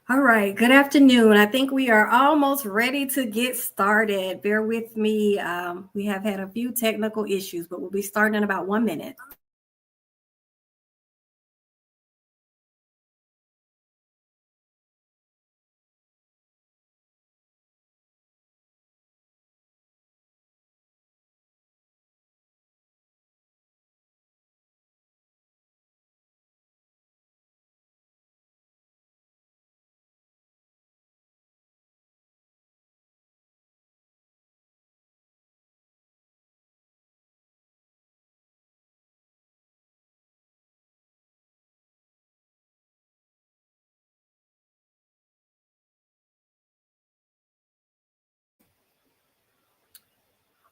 All right, good afternoon. I think we are almost ready to get started. Bear with me. We have had a few technical issues, but we'll be starting in about 1 minute.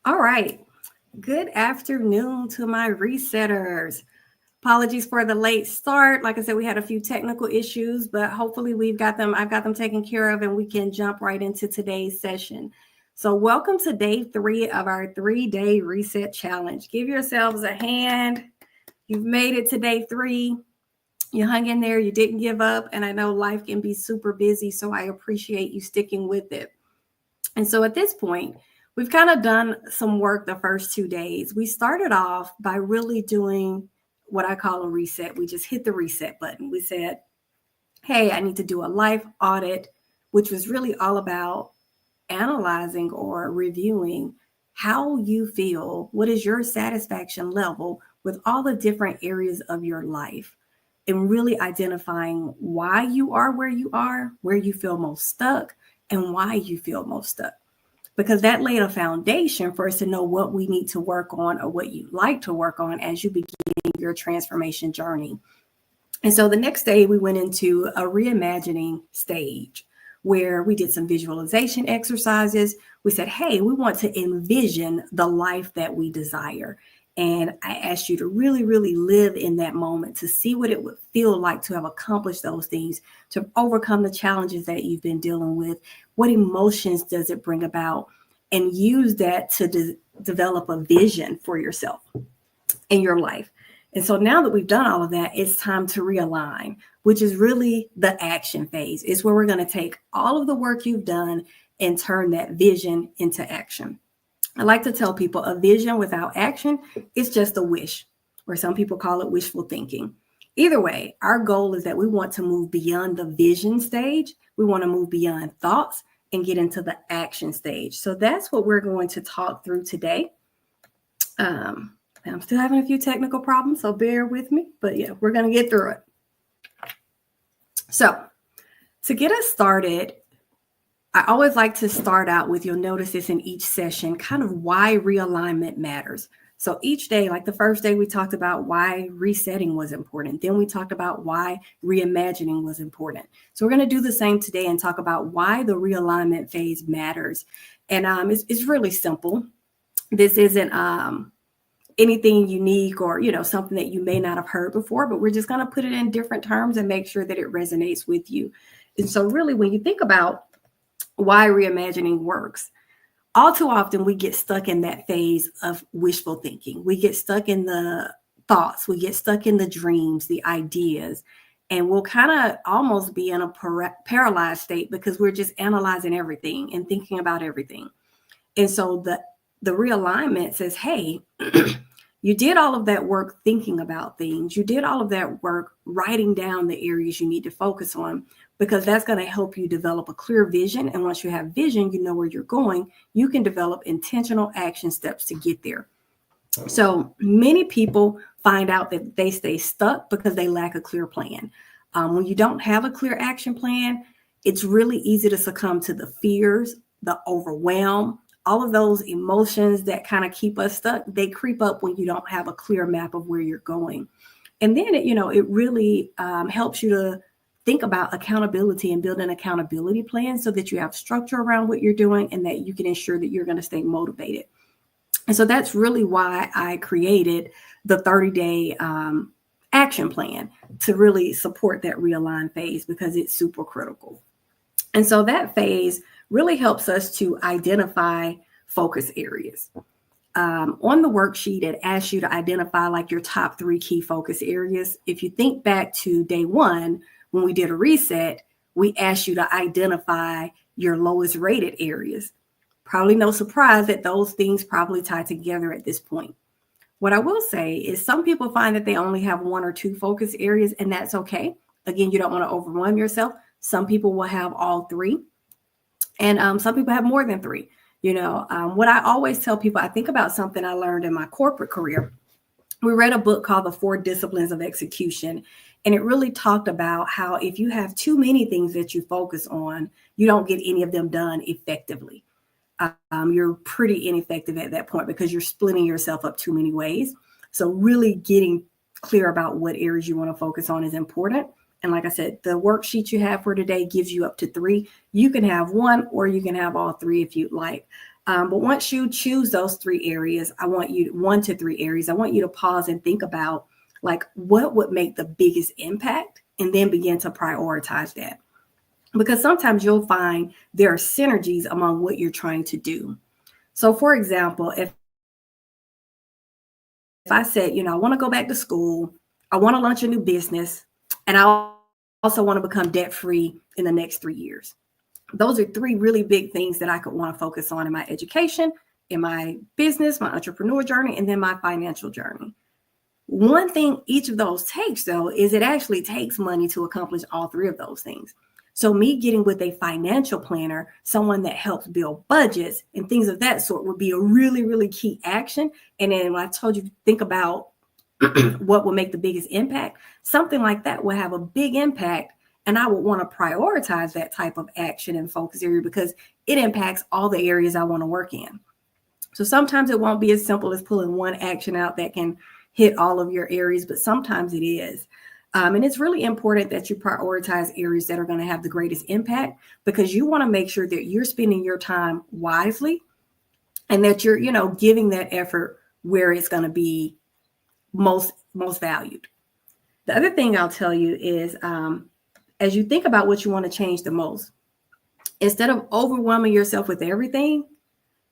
All right, good afternoon to my resetters. Apologies for the late start. Like I said, we had a few technical issues, but hopefully I've got them taken care of and we can jump right into today's session. So welcome to day 3 of our 3-day reset challenge. Give yourselves a hand. You've made it to day 3. You hung in there, you didn't give up, and I know life can be super busy, so I appreciate you sticking with it. And so at this point, we've kind of done some work the first 2 days. We started off by really doing what I call a reset. We just hit the reset button. We said, hey, I need to do a life audit, which was really all about analyzing or reviewing how you feel, what is your satisfaction level with all the different areas of your life, and really identifying why you are, where you feel most stuck, and why you feel most stuck. Because that laid a foundation for us to know what we need to work on or what you'd like to work on as you begin your transformation journey. And so the next day, we went into a reimagining stage where we did some visualization exercises. We said, hey, we want to envision the life that we desire. And I asked you to really, really live in that moment to see what it would feel like to have accomplished those things, to overcome the challenges that you've been dealing with. What emotions does it bring about? And use that to develop a vision for yourself in your life. And so now that we've done all of that, it's time to realign, which is really the action phase. It's where we're going to take all of the work you've done and turn that vision into action. I like to tell people a vision without action is just a wish, or some people call it wishful thinking. Either way, our goal is that we want to move beyond the vision stage. We want to move beyond thoughts and get into the action stage. So that's what we're going to talk through today. I'm still having a few technical problems, so bear with me. But yeah, we're going to get through it. So to get us started, I always like to start out with, you'll notice this in each session, kind of why realignment matters. So each day, like the first day, we talked about why resetting was important. Then we talked about why reimagining was important. So we're going to do the same today and talk about why the realignment phase matters. And it's really simple. This isn't anything unique or, something that you may not have heard before, but we're just going to put it in different terms and make sure that it resonates with you. And so really, when you think about why reimagining works, all too often we get stuck in that phase of wishful thinking. We get stuck in the thoughts, we get stuck in the dreams, the ideas, and we'll kind of almost be in a paralyzed state because we're just analyzing everything and thinking about everything. And so the realignment says, hey, you did all of that work thinking about things. You did all of that work writing down the areas you need to focus on, because that's going to help you develop a clear vision. And once you have vision, you know where you're going. You can develop intentional action steps to get there. So many people find out that they stay stuck because they lack a clear plan. When you don't have a clear action plan, it's really easy to succumb to the fears, the overwhelm, all of those emotions that kind of keep us stuck. They creep up when you don't have a clear map of where you're going. And then, it really helps you to think about accountability and build an accountability plan so that you have structure around what you're doing and that you can ensure that you're going to stay motivated. And so that's really why I created the 30-day action plan to really support that realign phase, because it's super critical. And so that phase really helps us to identify focus areas. On the worksheet, it asks you to identify like your top 3 key focus areas. If you think back to day 1, when we did a reset, we ask you to identify your lowest rated areas. Probably no surprise that those things probably tie together at this point. What I will say is some people find that they only have one or two focus areas, and that's okay. Again, you don't want to overwhelm yourself. Some people will have all three, and some people have more than three. What I always tell people, I think about something I learned in my corporate career. We read a book called The 4 Disciplines of Execution, and it really talked about how if you have too many things that you focus on, you don't get any of them done effectively. You're pretty ineffective at that point because you're splitting yourself up too many ways. So really getting clear about what areas you want to focus on is important. And like I said, the worksheet you have for today gives you up to 3. You can have one or you can have all 3 if you'd like. But once you choose those 3 areas, 1 to 3 areas, I want you to pause and think about like what would make the biggest impact and then begin to prioritize that. Because sometimes you'll find there are synergies among what you're trying to do. So for example, if I said, I want to go back to school, I want to launch a new business, and I also want to become debt-free in the next 3 years. Those are 3 really big things that I could want to focus on in my education, in my business, my entrepreneur journey, and then my financial journey. One thing each of those takes, though, is it actually takes money to accomplish all 3 of those things. So me getting with a financial planner, someone that helps build budgets and things of that sort would be a really, really key action. And then when I told you to think about what will make the biggest impact, something like that will have a big impact. And I would want to prioritize that type of action and focus area because it impacts all the areas I want to work in. So sometimes it won't be as simple as pulling one action out that can hit all of your areas, but sometimes it is. And it's really important that you prioritize areas that are going to have the greatest impact because you want to make sure that you're spending your time wisely and that you're, giving that effort where it's going to be most valued. The other thing I'll tell you is as you think about what you want to change the most, instead of overwhelming yourself with everything,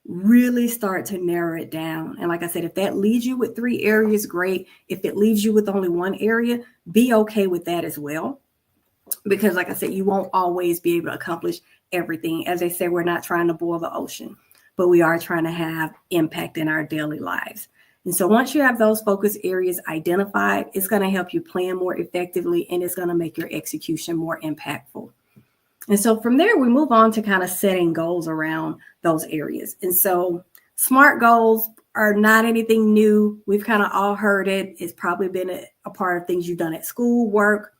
really start to narrow it down. And like I said, if that leaves you with 3 areas, great. If it leaves you with only 1 area, be okay with that as well. Because like I said, you won't always be able to accomplish everything. As they say, we're not trying to boil the ocean, but we are trying to have impact in our daily lives. And so once you have those focus areas identified, it's going to help you plan more effectively and it's going to make your execution more impactful. And so from there, we move on to kind of setting goals around those areas. And so SMART goals are not anything new. We've kind of all heard it. It's probably been a part of things you've done at school, work.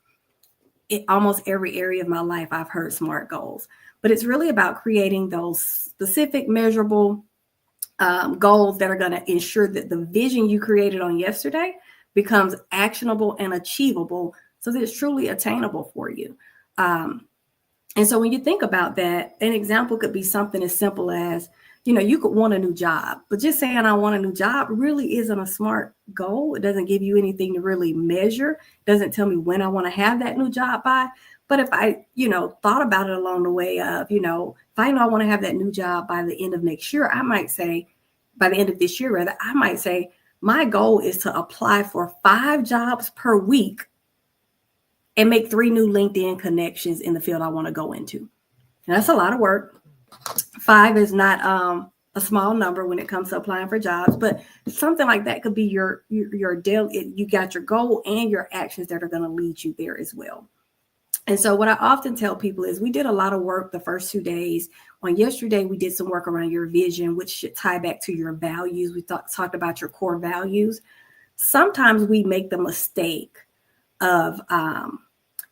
In almost every area of my life, I've heard SMART goals. But it's really about creating those specific, measurable goals that are going to ensure that the vision you created on yesterday becomes actionable and achievable so that it's truly attainable for you. And so when you think about that, an example could be something as simple as, you could want a new job, but just saying I want a new job really isn't a SMART goal. It doesn't give you anything to really measure. It doesn't tell me when I want to have that new job by. But if I, thought about it along the way of, if I know I want to have that new job by the end of next year, I might say, by the end of this year, rather, I might say my goal is to apply for 5 jobs per week and make 3 new LinkedIn connections in the field I want to go into. And that's a lot of work. 5 is not a small number when it comes to applying for jobs, but something like that could be your daily. You got your goal and your actions that are going to lead you there as well. And so what I often tell people is we did a lot of work the first 2 days. On yesterday, we did some work around your vision, which should tie back to your values. We talked about your core values. Sometimes we make the mistake of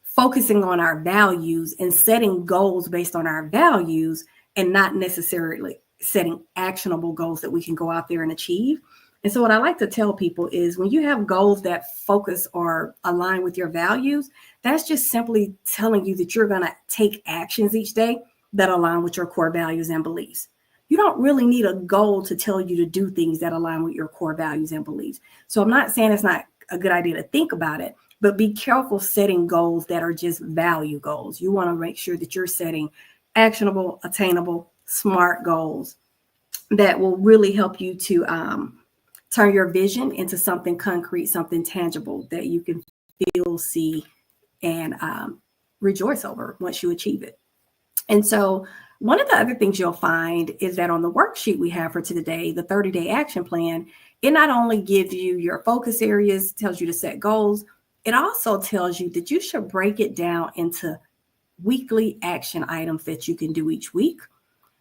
focusing on our values and setting goals based on our values and not necessarily setting actionable goals that we can go out there and achieve. And so what I like to tell people is when you have goals that focus or align with your values, that's just simply telling you that you're going to take actions each day that align with your core values and beliefs. You don't really need a goal to tell you to do things that align with your core values and beliefs. So I'm not saying it's not a good idea to think about it, but be careful setting goals that are just value goals. You want to make sure that you're setting actionable, attainable, SMART goals that will really help you to turn your vision into something concrete, something tangible that you can feel, see, and rejoice over once you achieve it. And so one of the other things you'll find is that on the worksheet we have for today, the 30-day action plan, it not only gives you your focus areas, tells you to set goals, it also tells you that you should break it down into weekly action items that you can do each week.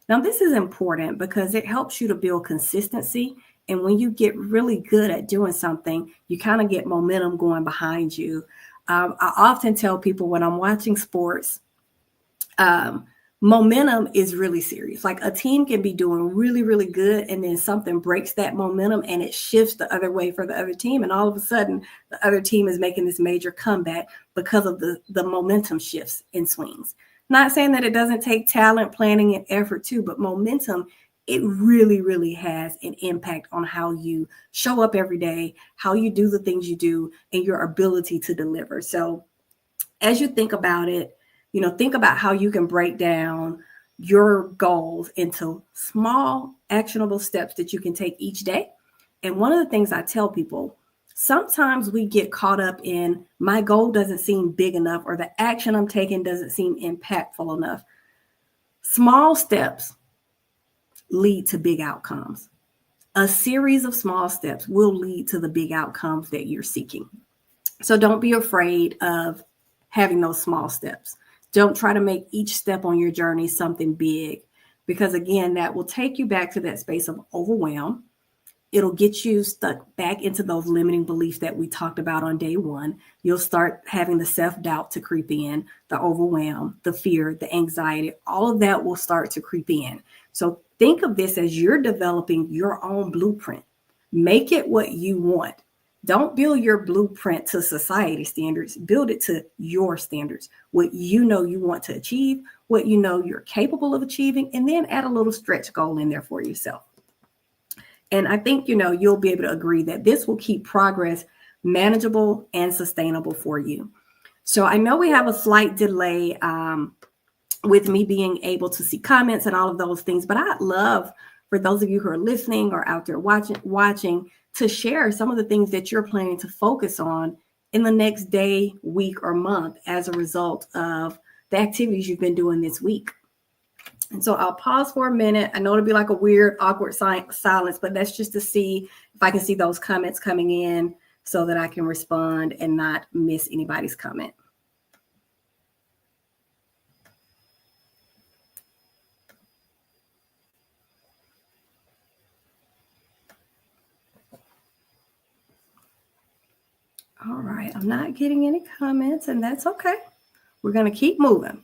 Now, this is important because it helps you to build consistency. And when you get really good at doing something, you kind of get momentum going behind you. I often tell people when I'm watching sports, momentum is really serious. Like a team can be doing really, really good, and then something breaks that momentum and it shifts the other way for the other team. And all of a sudden, the other team is making this major comeback because of the momentum shifts and swings. Not saying that it doesn't take talent, planning, and effort too, but momentum, it really, really has an impact on how you show up every day, how you do the things you do, and your ability to deliver. So as you think about it, think about how you can break down your goals into small, actionable steps that you can take each day. And one of the things I tell people, sometimes we get caught up in my goal doesn't seem big enough or the action I'm taking doesn't seem impactful enough. Small steps lead to big outcomes. A series of small steps will lead to the big outcomes that you're seeking. So don't be afraid of having those small steps. Don't try to make each step on your journey something big, because again, that will take you back to that space of overwhelm. It'll get you stuck back into those limiting beliefs that we talked about on day one. You'll start having the self-doubt to creep in, the overwhelm, the fear, the anxiety, all of that will start to creep in. So think of this as you're developing your own blueprint. Make it what you want. Don't build your blueprint to society standards. Build it to your standards, what you know you want to achieve, what you know you're capable of achieving, and then add a little stretch goal in there for yourself. And I think, you'll be able to agree that this will keep progress manageable and sustainable for you. So I know we have a slight delay with me being able to see comments and all of those things, but I'd love for those of you who are listening or out there watching to share some of the things that you're planning to focus on in the next day, week, or month as a result of the activities you've been doing this week. And so I'll pause for a minute. I know it'll be like a weird, awkward silence, but that's just to see if I can see those comments coming in so that I can respond and not miss anybody's comment. All right, I'm not getting any comments, and that's okay. We're going to keep moving.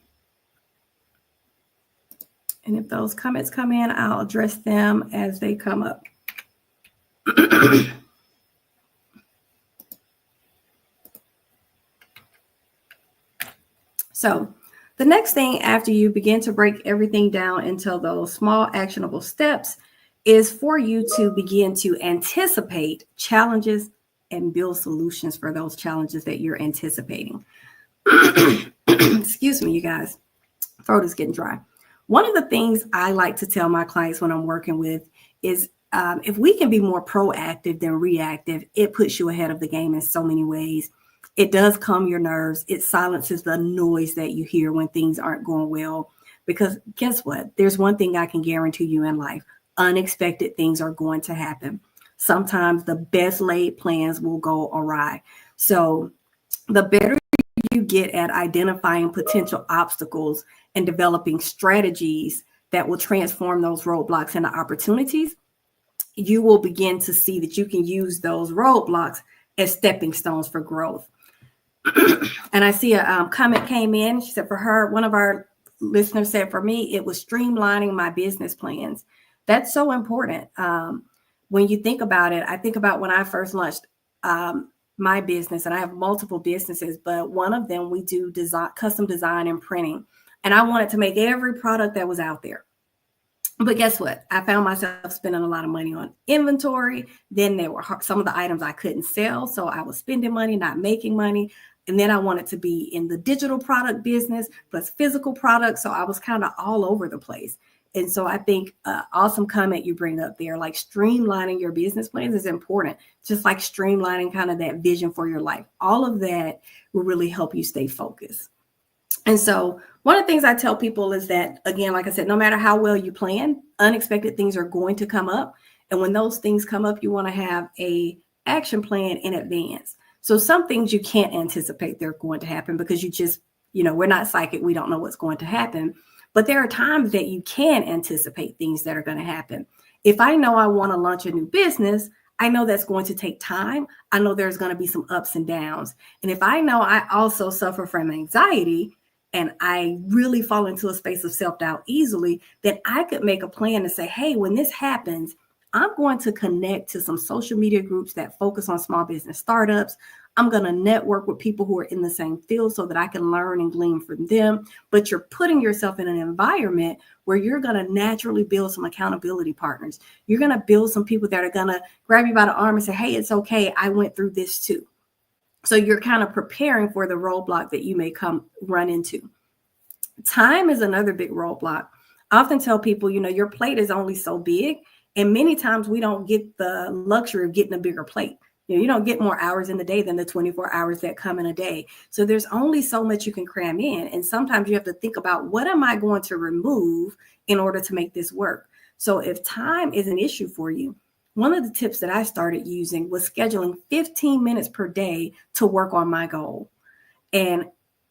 And if those comments come in, I'll address them as they come up. So the next thing after you begin to break everything down into those small actionable steps is for you to begin to anticipate challenges and build solutions for those challenges that you're anticipating. Excuse me, you guys. Throat is getting dry. One of the things I like to tell my clients when I'm working with is if we can be more proactive than reactive, it puts you ahead of the game in so many ways. It does calm your nerves. It silences the noise that you hear when things aren't going well. Because guess what? There's one thing I can guarantee you in life. Unexpected things are going to happen. Sometimes the best laid plans will go awry. So the better you get at identifying potential obstacles and developing strategies that will transform those roadblocks into opportunities, you will begin to see that you can use those roadblocks as stepping stones for growth. And I see a comment came in. She said for her, one of our listeners said, for me, it was streamlining my business plans. That's so important. When you think about it, I think about when I first launched my business, and I have multiple businesses, but one of them we do design, custom design and printing. And I wanted to make every product that was out there. But guess what? I found myself spending a lot of money on inventory. Then there were some of the items I couldn't sell. So I was spending money, not making money. And then I wanted to be in the digital product business plus physical products. So I was kind of all over the place. And so I think awesome comment you bring up there, like streamlining your business plans is important, just like streamlining kind of that vision for your life. All of that will really help you stay focused. And so one of the things I tell people is that, again, like I said, no matter how well you plan, unexpected things are going to come up. And when those things come up, you want to have a action plan in advance. So some things you can't anticipate they're going to happen because you just, we're not psychic. We don't know what's going to happen. But there are times that you can anticipate things that are going to happen. If I know I want to launch a new business, I know that's going to take time. I know there's going to be some ups and downs. And if I know I also suffer from anxiety, and I really fall into a space of self-doubt easily, then I could make a plan to say, hey, when this happens, I'm going to connect to some social media groups that focus on small business startups. I'm going to network with people who are in the same field so that I can learn and glean from them. But you're putting yourself in an environment where you're going to naturally build some accountability partners. You're going to build some people that are going to grab you by the arm and say, hey, it's okay. I went through this too. So you're kind of preparing for the roadblock that you may run into. Time is another big roadblock. I often tell people, your plate is only so big. And many times we don't get the luxury of getting a bigger plate. You don't get more hours in the day than the 24 hours that come in a day. So there's only so much you can cram in. And sometimes you have to think about, what am I going to remove in order to make this work? So if time is an issue for you, one of the tips that I started using was scheduling 15 minutes per day to work on my goal. And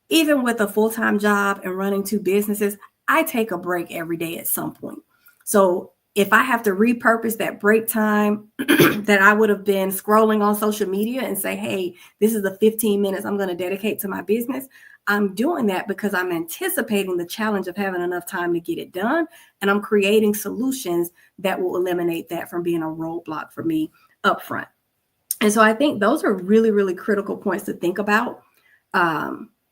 even with a full-time job and running 2 businesses, I take a break every day at some point. So if I have to repurpose that break time that I would have been scrolling on social media and say, hey, this is the 15 minutes I'm going to dedicate to my business, I'm doing that because I'm anticipating the challenge of having enough time to get it done. And I'm creating solutions that will eliminate that from being a roadblock for me up front. And so I think those are really, really critical points to think about.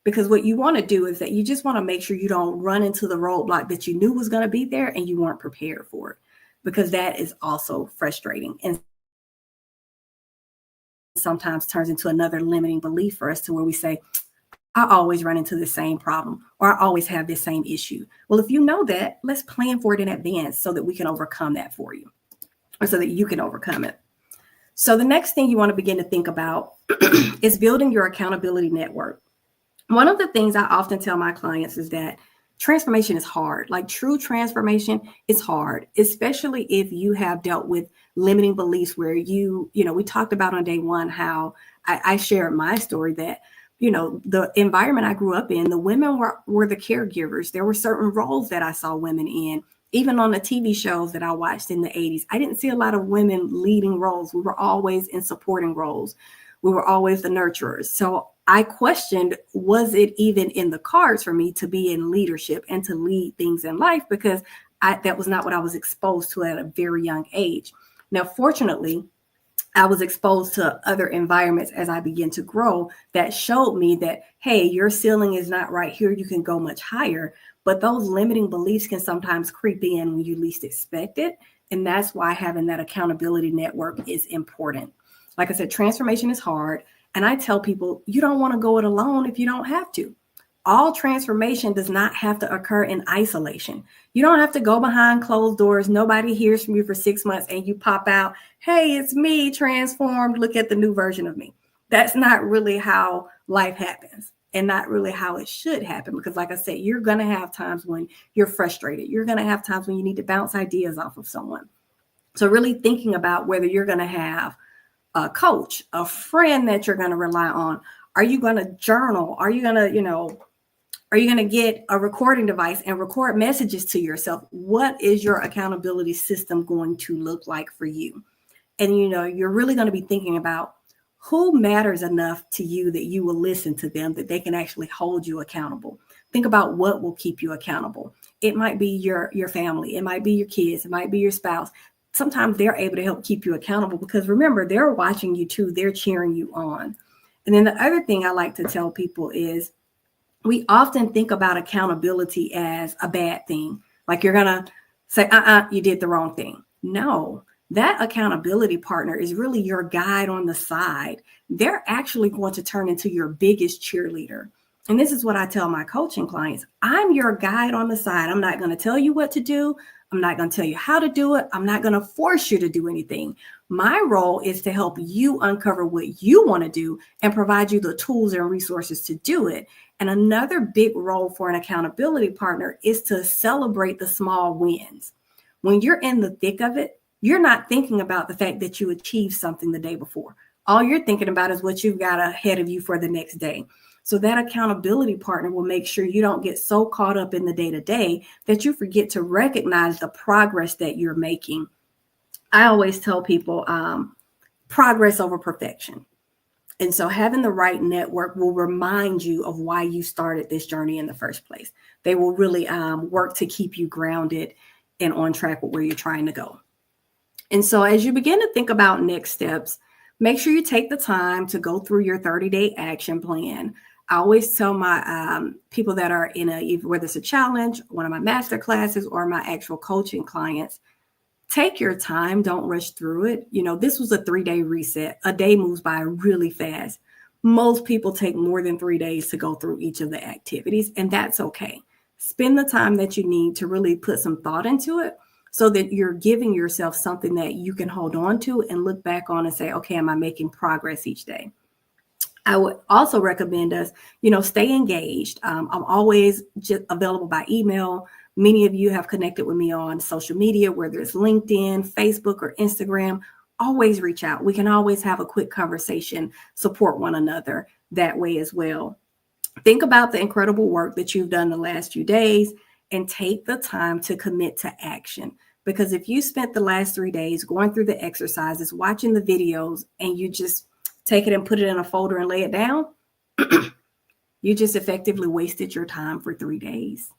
Because what you want to do is that you just want to make sure you don't run into the roadblock that you knew was going to be there and you weren't prepared for it, because that is also frustrating and sometimes turns into another limiting belief for us, to where we say, I always run into the same problem, or I always have this same issue. Well, if you know that, let's plan for it in advance so that we can overcome that for you, or so that you can overcome it. So the next thing you want to begin to think about is building your accountability network. One of the things I often tell my clients is that transformation is hard. Like, true transformation is hard, especially if you have dealt with limiting beliefs where we talked about on day one how I shared my story that, the environment I grew up in, the women were the caregivers. There were certain roles that I saw women in. Even on the TV shows that I watched in the 80s, I didn't see a lot of women leading roles. We were always in supporting roles. We were always the nurturers. So I questioned, was it even in the cards for me to be in leadership and to lead things in life? Because that was not what I was exposed to at a very young age. Now, fortunately, I was exposed to other environments as I began to grow that showed me that, hey, your ceiling is not right here. You can go much higher. But those limiting beliefs can sometimes creep in when you least expect it. And that's why having that accountability network is important. Like I said, transformation is hard. And I tell people, you don't want to go it alone if you don't have to. All transformation does not have to occur in isolation. You don't have to go behind closed doors. Nobody hears from you for 6 months and you pop out, hey, it's me transformed. Look at the new version of me. That's not really how life happens, and not really how it should happen. Because like I said, you're going to have times when you're frustrated. You're going to have times when you need to bounce ideas off of someone. So really thinking about whether you're going to have a coach, a friend that you're going to rely on. Are you going to journal? Are you going to get a recording device and record messages to yourself? What is your accountability system going to look like for you? And, you're really going to be thinking about who matters enough to you that you will listen to them, that they can actually hold you accountable. Think about what will keep you accountable. It might be your family. It might be your kids. It might be your spouse. Sometimes they're able to help keep you accountable because, remember, they're watching you too. They're cheering you on. And then the other thing I like to tell people is, we often think about accountability as a bad thing. Like, you're going to say, you did the wrong thing. No, that accountability partner is really your guide on the side. They're actually going to turn into your biggest cheerleader. And this is what I tell my coaching clients. I'm your guide on the side. I'm not going to tell you what to do. I'm not going to tell you how to do it. I'm not going to force you to do anything. My role is to help you uncover what you want to do and provide you the tools and resources to do it. And another big role for an accountability partner is to celebrate the small wins. When you're in the thick of it, you're not thinking about the fact that you achieved something the day before. All you're thinking about is what you've got ahead of you for the next day. So that accountability partner will make sure you don't get so caught up in the day-to-day that you forget to recognize the progress that you're making. I always tell people progress over perfection. And so having the right network will remind you of why you started this journey in the first place. They will really work to keep you grounded and on track with where you're trying to go. And so as you begin to think about next steps, make sure you take the time to go through your 30-day action plan. I always tell my people that are in whether it's a challenge, one of my master classes, or my actual coaching clients, take your time. Don't rush through it. This was a 3-day reset. A day moves by really fast. Most people take more than 3 days to go through each of the activities, and that's okay. Spend the time that you need to really put some thought into it so that you're giving yourself something that you can hold on to and look back on and say, okay, am I making progress each day? I would also recommend us, stay engaged. I'm always just available by email. Many of you have connected with me on social media, whether it's LinkedIn, Facebook, or Instagram. Always reach out. We can always have a quick conversation, support one another that way as well. Think about the incredible work that you've done the last few days and take the time to commit to action. Because if you spent the last 3 days going through the exercises, watching the videos, and you just take it and put it in a folder and lay it down, you just effectively wasted your time for 3 days.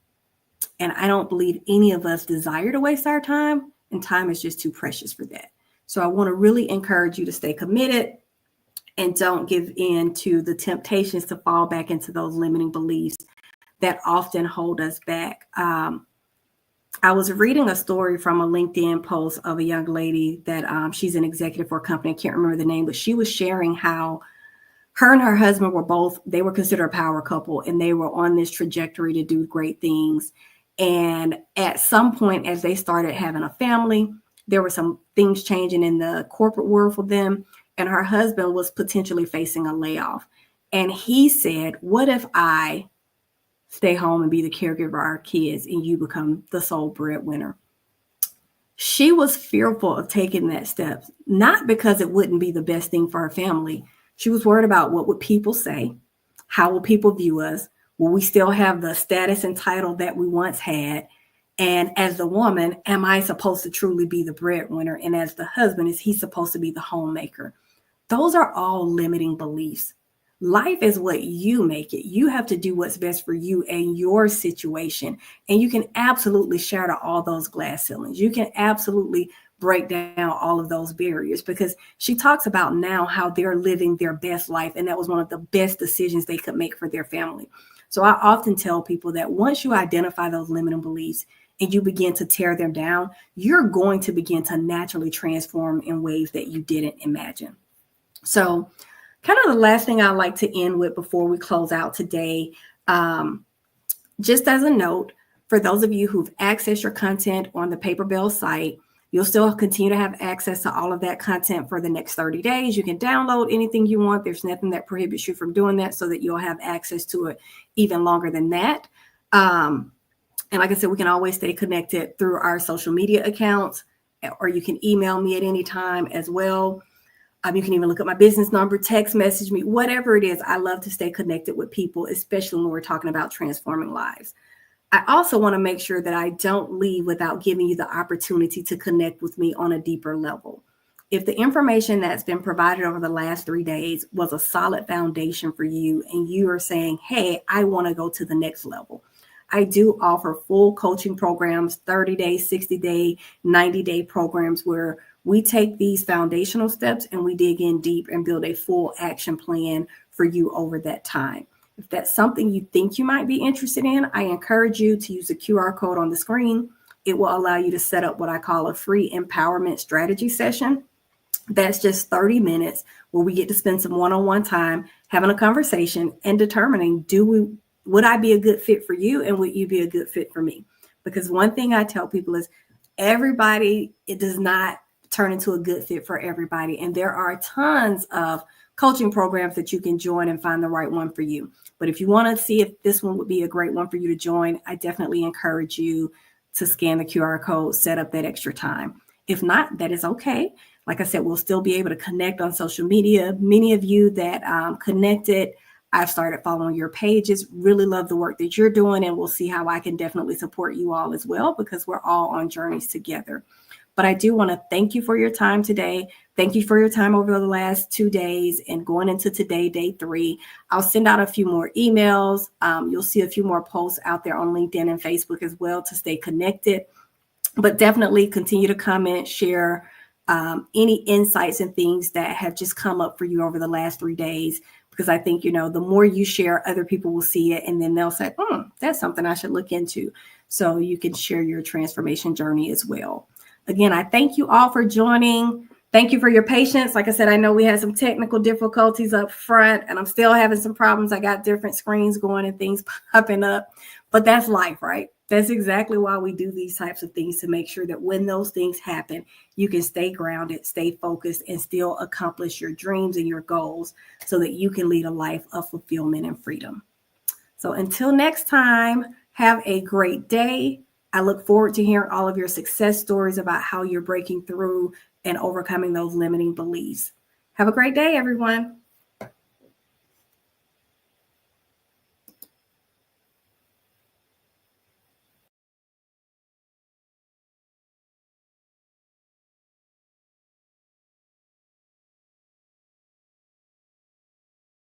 And I don't believe any of us desire to waste our time, and time is just too precious for that. So I want to really encourage you to stay committed and don't give in to the temptations to fall back into those limiting beliefs that often hold us back. I was reading a story from a LinkedIn post of a young lady that she's an executive for a company. I can't remember the name, but she was sharing how her and her husband they were considered a power couple, and they were on this trajectory to do great things. And at some point, as they started having a family, there were some things changing in the corporate world for them. And her husband was potentially facing a layoff. And he said, what if I stay home and be the caregiver of our kids and you become the sole breadwinner? She was fearful of taking that step, not because it wouldn't be the best thing for her family. She was worried about what would people say? How will people view us? Will we still have the status and title that we once had? And as the woman, am I supposed to truly be the breadwinner? And as the husband, is he supposed to be the homemaker? Those are all limiting beliefs. Life is what you make it. You have to do what's best for you and your situation. And you can absolutely shatter all those glass ceilings. You can absolutely break down all of those barriers, because she talks about now how they're living their best life. And that was one of the best decisions they could make for their family. So I often tell people that once you identify those limiting beliefs and you begin to tear them down, you're going to begin to naturally transform in ways that you didn't imagine. So kind of the last thing I'd like to end with before we close out today, just as a note, for those of you who've accessed your content on the Paper Bell site, you'll still continue to have access to all of that content for the next 30 days. You can download anything you want. There's nothing that prohibits you from doing that, so that you'll have access to it even longer than that. And like I said, we can always stay connected through our social media accounts, or you can email me at any time as well. You can even look at my business number, text message me, whatever it is. I love to stay connected with people, especially when we're talking about transforming lives. I also want to make sure that I don't leave without giving you the opportunity to connect with me on a deeper level. If the information that's been provided over the last 3 days was a solid foundation for you, and you are saying, hey, I want to go to the next level, I do offer full coaching programs, 30-day, 60-day, 90-day programs where we take these foundational steps and we dig in deep and build a full action plan for you over that time. If that's something you think you might be interested in, I encourage you to use the QR code on the screen. It will allow you to set up what I call a free empowerment strategy session. That's just 30 minutes where we get to spend some one-on-one time having a conversation and determining, would I be a good fit for you, and would you be a good fit for me? Because one thing I tell people is, it does not turn into a good fit for everybody. And there are tons of coaching programs that you can join and find the right one for you. But if you want to see if this one would be a great one for you to join, I definitely encourage you to scan the QR code, set up that extra time. If not, that is okay. Like I said, we'll still be able to connect on social media. Many of you that connected, I've started following your pages, really love the work that you're doing, and we'll see how I can definitely support you all as well, because we're all on journeys together. But I do want to thank you for your time today. Thank you for your time over the last 2 days and going into today, day 3. I'll send out a few more emails. You'll see a few more posts out there on LinkedIn and Facebook as well to stay connected. But definitely continue to comment, share any insights and things that have just come up for you over the last 3 days. Because I think, the more you share, other people will see it, and then they'll say, that's something I should look into. So you can share your transformation journey as well. Again, I thank you all for joining. Thank you for your patience. Like I said, I know we had some technical difficulties up front, and I'm still having some problems. I got different screens going and things popping up, but that's life, right? That's exactly why we do these types of things, to make sure that when those things happen, you can stay grounded, stay focused, and still accomplish your dreams and your goals so that you can lead a life of fulfillment and freedom. So until next time, have a great day. I look forward to hearing all of your success stories about how you're breaking through and overcoming those limiting beliefs. Have a great day, everyone.